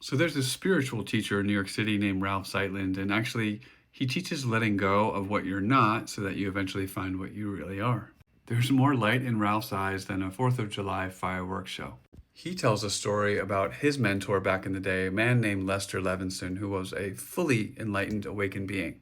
So there's this spiritual teacher in New York City named Ralph Zeitlund, and actually he teaches letting go of what you're not so that you eventually find what you really are. There's more light in Ralph's eyes than a 4th of July fireworks show. He tells a story about his mentor back in the day, a man named Lester Levinson, who was a fully enlightened, awakened being.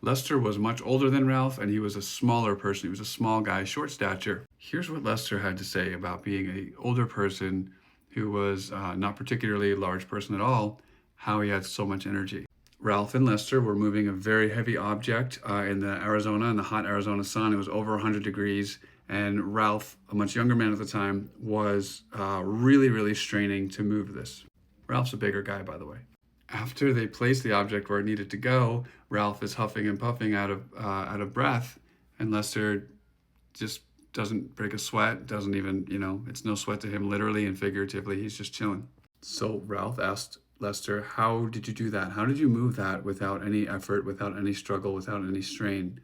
Lester was much older than Ralph, and he was a smaller person. He was a small guy, short stature. Here's what Lester had to say about being an older person who was not particularly a large person at all, how he had so much energy. Ralph and Lester were moving a very heavy object in the hot Arizona sun. It was over 100 degrees, and Ralph, a much younger man at the time, was really, really straining to move this. Ralph's a bigger guy, by the way. After they placed the object where it needed to go, Ralph is huffing and puffing out of breath, and Lester just doesn't break a sweat, doesn't even, it's no sweat to him literally and figuratively. He's just chilling. So Ralph asked Lester, how did you do that? How did you move that without any effort, without any struggle, without any strain?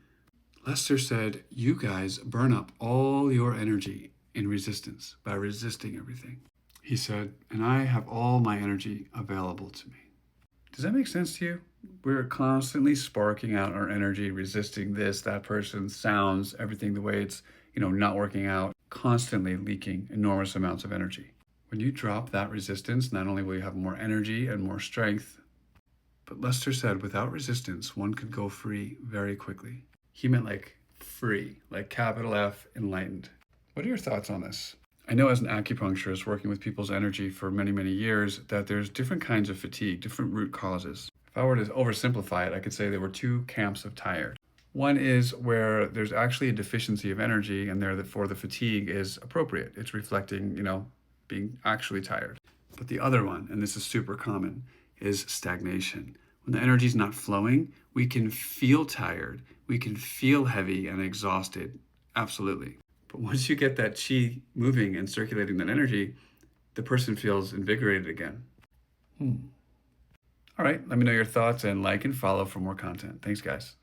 Lester said, you guys burn up all your energy in resistance by resisting everything. He said, and I have all my energy available to me. Does that make sense to you? We're constantly sparking out our energy, resisting this, that person, sounds, everything the way it's, not working out, constantly leaking enormous amounts of energy. When you drop that resistance, not only will you have more energy and more strength, but Lester said without resistance, one could go free very quickly. He meant like free, like capital F, enlightened. What are your thoughts on this? I know as an acupuncturist working with people's energy for many, many years that there's different kinds of fatigue, different root causes. If I were to oversimplify it, I could say there were two camps of tired. One is where there's actually a deficiency of energy, and therefore the fatigue is appropriate. It's reflecting, being actually tired. But the other one, and this is super common, is stagnation. When the energy is not flowing, we can feel tired, we can feel heavy and exhausted, absolutely. But once you get that chi moving and circulating that energy, the person feels invigorated again. All right, let me know your thoughts and like and follow for more content. Thanks, guys.